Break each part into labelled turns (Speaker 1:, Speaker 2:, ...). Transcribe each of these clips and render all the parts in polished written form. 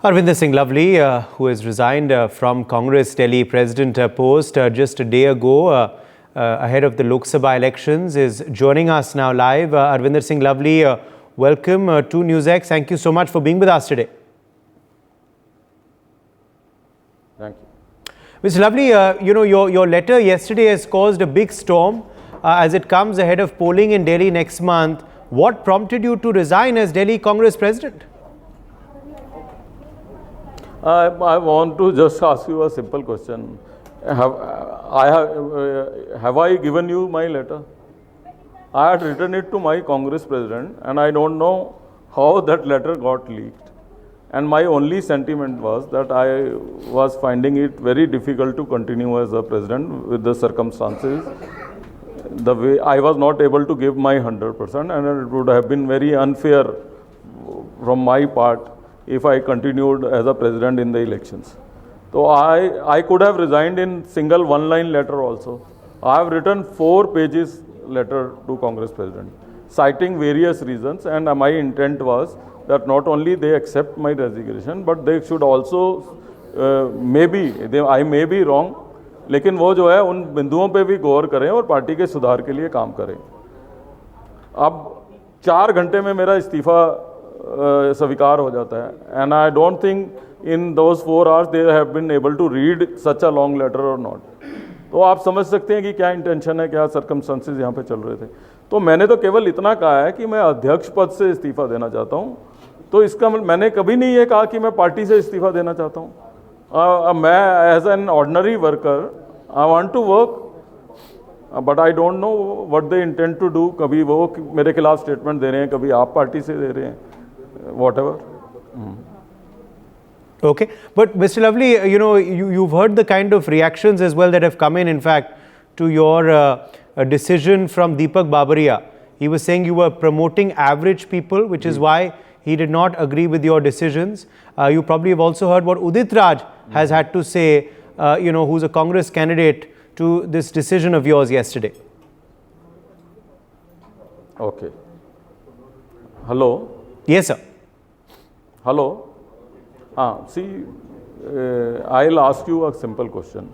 Speaker 1: Harvinder Singh Lovely, who has resigned from Congress Delhi President post just a day ago ahead of the Lok Sabha elections, is joining us now live. Harvinder Singh Lovely, welcome to NewsX. Thank you so much for being with us today.
Speaker 2: Thank you.
Speaker 1: Mr. Lovely, your letter yesterday has caused a big storm as it comes ahead of polling in Delhi next month. What prompted you to resign as Delhi Congress President?
Speaker 2: I want to just ask you a simple question. Have I given you my letter? I had written it to my Congress President, and I don't know how that letter got leaked. And my only sentiment was that I was finding it very difficult to continue as a president with the circumstances. The way I was not able to give my 100%, and it would have been very unfair from my part if I continued as a president in the elections. So I could have resigned in single one-line letter also. I have written 4 pages letter to Congress President, citing various reasons, and my intent was that not only they accept my resignation, but they should also I may be wrong, लेकिन वो जो है उन बिंदुओं पे भी गौर करें और पार्टी के सुधार के लिए काम करें. अब 4 घंटे में मेरा इस्तीफा स्वीकार हो जाता है, and I don't think in those 4 hours they have been able to read such a long letter और नॉट. तो आप समझ सकते हैं कि क्या इंटेंशन है, क्या सर्कमस्टेंसेस यहाँ पे चल रहे थे. तो मैंने तो केवल इतना कहा है कि मैं अध्यक्ष पद से इस्तीफा देना चाहता हूँ. तो इसका मैंने कभी नहीं ये कहा कि मैं पार्टी से इस्तीफा देना चाहता हूँ. मैं as an ordinary worker I want to work, but I don't know what they intend to do. कभी वो मेरे खिलाफ स्टेटमेंट दे रहे हैं, कभी आप पार्टी से दे रहे हैं, whatever.
Speaker 1: Okay, but Mr. Lovely, you've heard the kind of reactions as well that have come in fact, to your decision from Deepak Babaria. He was saying you were promoting average people, which is why he did not agree with your decisions. You probably have also heard what Udit Raj has had to say, who's a Congress candidate, to this decision of yours yesterday.
Speaker 2: Okay. Hello?
Speaker 1: Yes, sir.
Speaker 2: Hello? See, I'll ask you a simple question.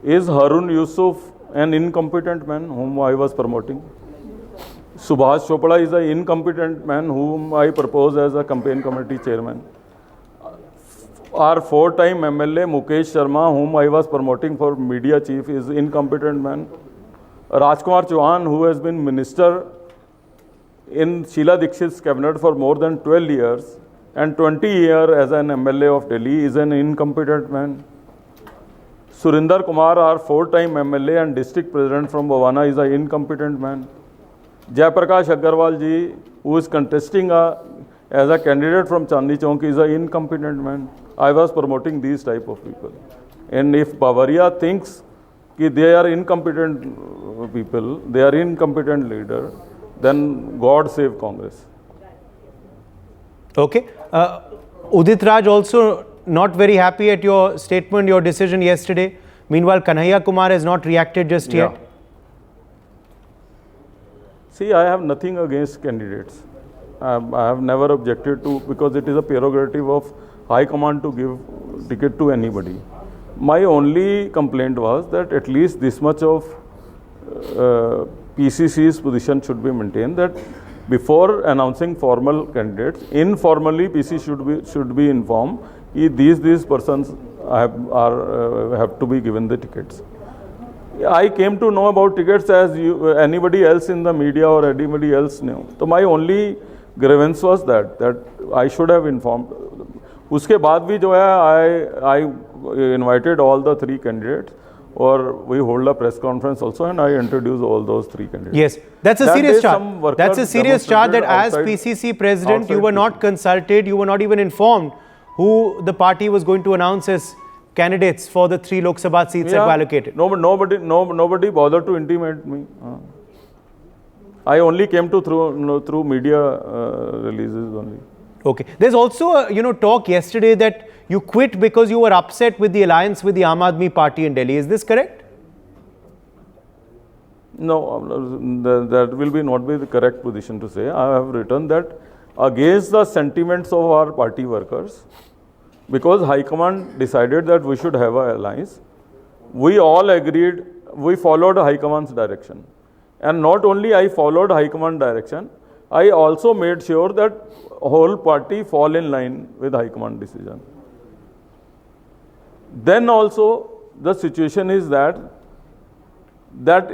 Speaker 2: Is Harun Yusuf an incompetent man whom I was promoting? Subhash Chopra is an incompetent man whom I proposed as a campaign committee chairman. Our 4-time MLA Mukesh Sharma, whom I was promoting for media chief, is incompetent man. Rajkumar Chauhan, who has been minister in Sheila Dikshit's cabinet for more than 12 years and 20 years as an MLA of Delhi, is an incompetent man. Surinder Kumar, our 4-time MLA and district president from Bhavana, is an incompetent man. Jaiprakash Agarwal ji, who is contesting as a candidate from Chandni Chowk, is an incompetent man. I was promoting these type of people. And if Bavaria thinks that they are incompetent people, they are incompetent leader, then God save Congress.
Speaker 1: Okay. Udit Raj also not very happy at your statement, your decision yesterday. Meanwhile, Kanhaiya Kumar has not reacted just yet.
Speaker 2: See, I have nothing against candidates. I have never objected to, because it is a prerogative of High Command to give ticket to anybody. My only complaint was that at least this much of PCC's position should be maintained, that before announcing formal candidates, informally PC should be informed these persons have to be given the tickets. I came to know about tickets as anybody else in the media or anybody else knew. So my only grievance was that I should have informed. उसके बाद भी जो है I invited all the 3 candidates, or we hold a press conference also, and I introduce all those 3 candidates.
Speaker 1: Yes, that's a serious charge. That's a serious charge that as PCC president, you were not consulted, you were not even informed who the party was going to announce as candidates for the 3 Lok Sabha seats that were allocated.
Speaker 2: Nobody bothered to intimate me. I only came to through media releases only.
Speaker 1: Okay. There's also talk yesterday that you quit because you were upset with the alliance with the Aam Aadmi Party in Delhi. Is this correct?
Speaker 2: No, that will not be the correct position to say. I have written that against the sentiments of our party workers, because High Command decided that we should have an alliance. We all agreed, we followed High Command's direction. And not only I followed High Command direction, I also made sure that whole party fall in line with High Command decision. Then also the situation is that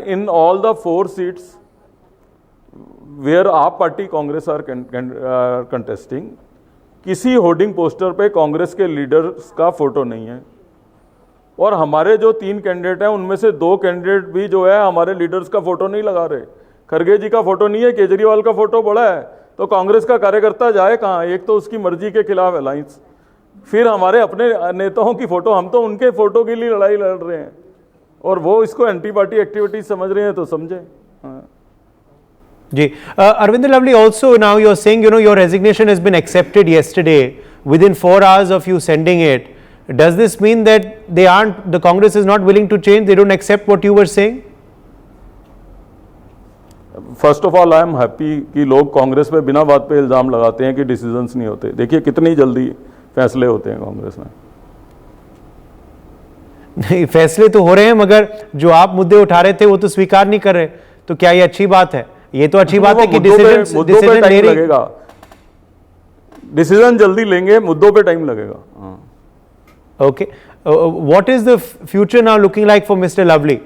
Speaker 2: in all the 4 seats where AAP party Congress are contesting, किसी hoarding poster पे कांग्रेस के leaders का photo नहीं है, और हमारे जो 3 candidate हैं उनमें से 2 कैंडिडेट भी जो है हमारे लीडर्स का फोटो नहीं लगा रहे। खरगे जी का फोटो नहीं है, केजरीवाल का फोटो बड़ा है, तो कांग्रेस का कार्यकर्ता जाए कहाँ? एक तो उसकी मर्जी के खिलाफ अलायंस, फिर हमारे अपने नेताओं की फोटो, हम तो उनके फोटो के लिए लड़ाई लड़ रहे हैं और वो इसको एंटी पार्टी एक्टिविटीज समझ रहे हैं, तो समझे। हाँ।
Speaker 1: जी, Arvind Lovely, also now you're saying, your resignation has been accepted yesterday within 4 hours of you sending it. Does this mean that the Congress is not willing to change? They don't accept what you were saying?
Speaker 2: First of all I am happy कि लोग कांग्रेस पे बिना बात पे इल्जाम लगाते हैं कि डिसीजंस नहीं होते। देखिए कितनी जल्दी फैसले होते हैं कांग्रेस में।
Speaker 1: नहीं, फैसले तो हो रहे हैं, मगर जो आप मुद्दे उठा रहे थे वो तो स्वीकार नहीं कर रहे, तो क्या ये अच्छी बात है? ये तो अच्छी बात है कि डिसीजन ले
Speaker 2: लगेगा, डिसीजन जल्दी लेंगे, मुद्दों पे टाइम लगेगा।
Speaker 1: Okay, what is the future now looking like for mister lovely?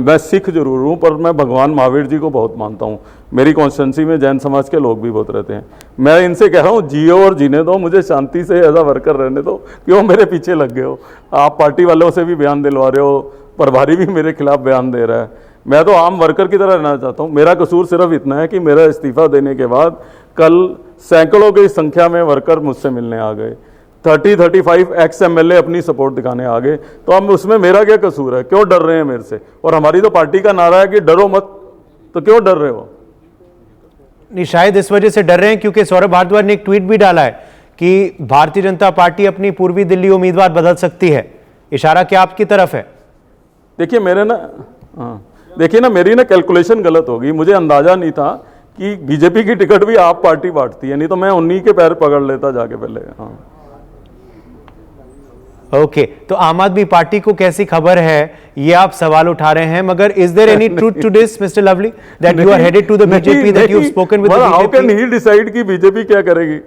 Speaker 1: मैं सिख जरूर हूँ, पर मैं भगवान महावीर जी को बहुत मानता हूँ। मेरी कॉन्स्टिट्यूंसी में जैन समाज के लोग भी बहुत रहते हैं। मैं इनसे कह रहा हूँ जियो और जीने दो, मुझे शांति से एज अ वर्कर रहने दो, क्यों मेरे पीछे लग गए हो? आप पार्टी वालों से भी बयान दिलवा रहे हो, प्रभारी भी मेरे खिलाफ बयान दे रहा है। मैं तो आम वर्कर की तरह रहना चाहता हूँ। मेरा कसूर सिर्फ इतना है कि मेरा इस्तीफा देने के बाद कल सैकड़ों की संख्या में वर्कर मुझसे मिलने आ गए, 30-35 एक्स एमएलए अपनी सपोर्ट दिखाने आ गए, तो अब उसमें मेरा क्या कसूर है? क्यों डर रहे हैं मेरे से? और हमारी तो पार्टी का नारा है कि डरो मत, तो क्यों डर रहे हो? नहीं, शायद इस वजह से डर रहे हैं क्योंकि सौरभ भारद्वाज ने एक ट्वीट भी डाला है कि भारतीय जनता पार्टी अपनी पूर्वी दिल्ली उम्मीदवार बदल सकती है। इशारा क्या आपकी तरफ है?
Speaker 2: देखिए मेरी ना कैलकुलेशन गलत होगी। मुझे अंदाजा नहीं था कि बीजेपी की टिकट भी आप पार्टी बांटती है, नहीं तो मैं उन्हीं के पैर पकड़ लेता जाके पहले। हाँ,
Speaker 1: ओके, तो आम आदमी पार्टी को कैसी खबर है, ये आप सवाल उठा रहे हैं, मगर is there any truth to this mister Lovely that you are headed to the BJP, that you have spoken with the BJP?
Speaker 2: How can he decide कि बीजेपी क्या करेगी?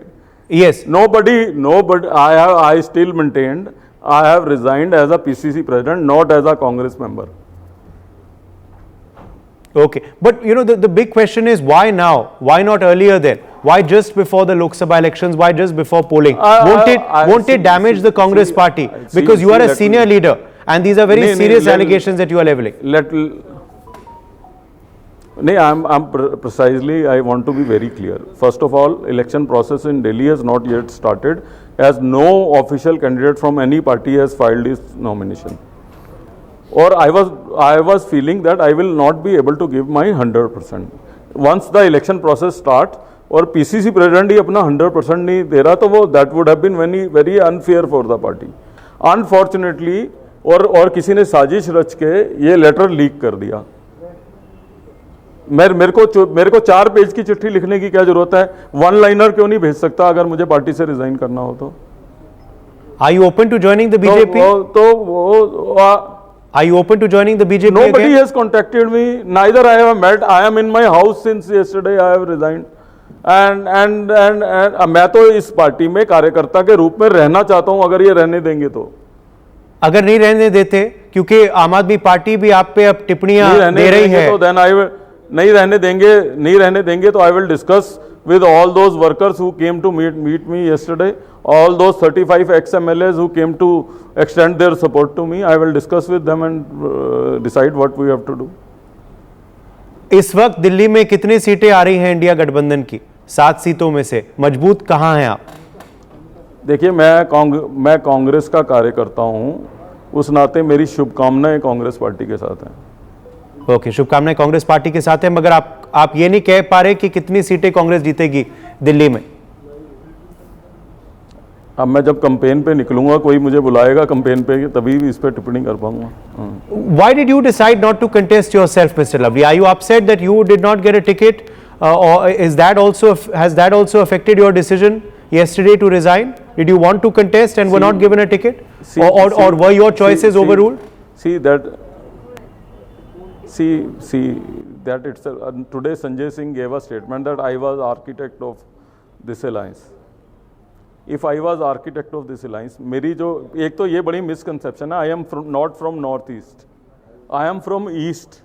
Speaker 1: यस,
Speaker 2: nobody I still maintained I have resigned as a PCC president, not as a Congress member.
Speaker 1: Okay, but the big question is why now? Why not earlier then? Why just before the Lok Sabha elections? Why just before polling? Won't it damage the Congress party? Because you are a senior leader and these are very serious allegations that you are leveling.
Speaker 2: Precisely, I want to be very clear. First of all, election process in Delhi has not yet started, as no official candidate from any party has filed his nomination. Or I was feeling that I will not be able to give my 100%. Once the election process starts और PCC president ही अपना 100% नहीं दे रहा, तो वो that would have been very unfair for the party. Unfortunately, और किसी ने साजिश रच के ये लेटर लीक कर दिया। मेरे को 4 पेज की चिट्ठी लिखने की क्या जरूरत है? 1 लाइनर क्यों नहीं भेज सकता अगर मुझे पार्टी से रिजाइन करना हो तो?
Speaker 1: Are you open to joining the BJP? Are you open to joining the BJP?
Speaker 2: Nobody
Speaker 1: again?
Speaker 2: has contacted me. Neither I have met. I am in my house since yesterday. I have resigned. And मैं तो इस party में कार्यकर्ता के रूप में रहना चाहता हूं, अगर ये रहने देंगे तो।
Speaker 1: अगर नहीं रहने देते, क्योंकि आम आदमी पार्टी भी आप पे अब टिप्पणियां दे रही है,
Speaker 2: तो देन नहीं रहने देंगे तो I will discuss with all those workers who came to meet me yesterday, all those 35 ex-MLAs who came to extend their support to me. I will discuss with them and decide what we have to do.
Speaker 1: इस वक्त दिल्ली में कितनी सीटें आ रही हैं India गठबंधन की? 7 सीटों में से मजबूत कहां हैं आप?
Speaker 2: देखिए, मैं कांग्रेस का कार्यकर्ता हूं, उस नाते मेरी शुभकामनाएं कांग्रेस पार्टी के साथ हैं।
Speaker 1: ओके, शुभकामनाएं कांग्रेस पार्टी के साथ है, मगर आप ये नहीं कह पा रहे कि कितनी सीटें कांग्रेस जीतेगी दिल्ली में?
Speaker 2: अब मैं जब कैंपेन पे निकलूंगा, कोई मुझे बुलाएगा कैंपेन पे, तभी इस पे टिप्पणी कर पाऊंगा।
Speaker 1: Why did you decide not to contest yourself, Mr. Lovely? Are you upset that you did not get a ticket or has that also affected your decision yesterday to resign? Did you want to contest and were not given a ticket, or were your choices overruled?
Speaker 2: See that it's today Sanjay Singh gave a statement that I was architect of this alliance. If I was architect of this alliance, मेरी जो एक तो ये बड़ी misconception है, I am not from northeast, I am from east.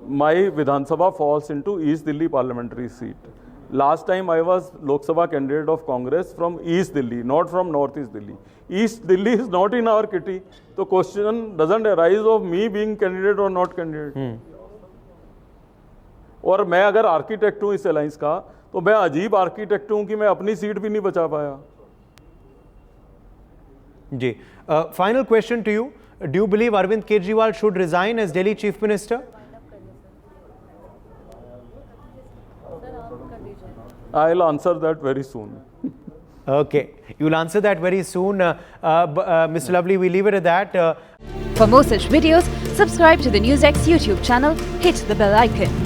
Speaker 2: My Vidhan Sabha falls into East Delhi parliamentary seat. Last time I was Lok Sabha candidate of Congress from East Delhi, not from Northeast Delhi. East Delhi is not in our kitty. The question doesn't arise of me being candidate or not candidate. और मैं अगर architect हूँ इस alliance का, तो मैं अजीब architect हूँ कि मैं अपनी सीट भी नहीं बचा पाया.
Speaker 1: जी. Final question to you. Do you believe Arvind Kejriwal should resign as Delhi Chief Minister?
Speaker 2: I'll answer that very soon.
Speaker 1: Okay, you'll answer that very soon. Mr. Lovely, we leave it at that.
Speaker 3: For more such videos, subscribe to the NewsX YouTube channel, hit the bell icon.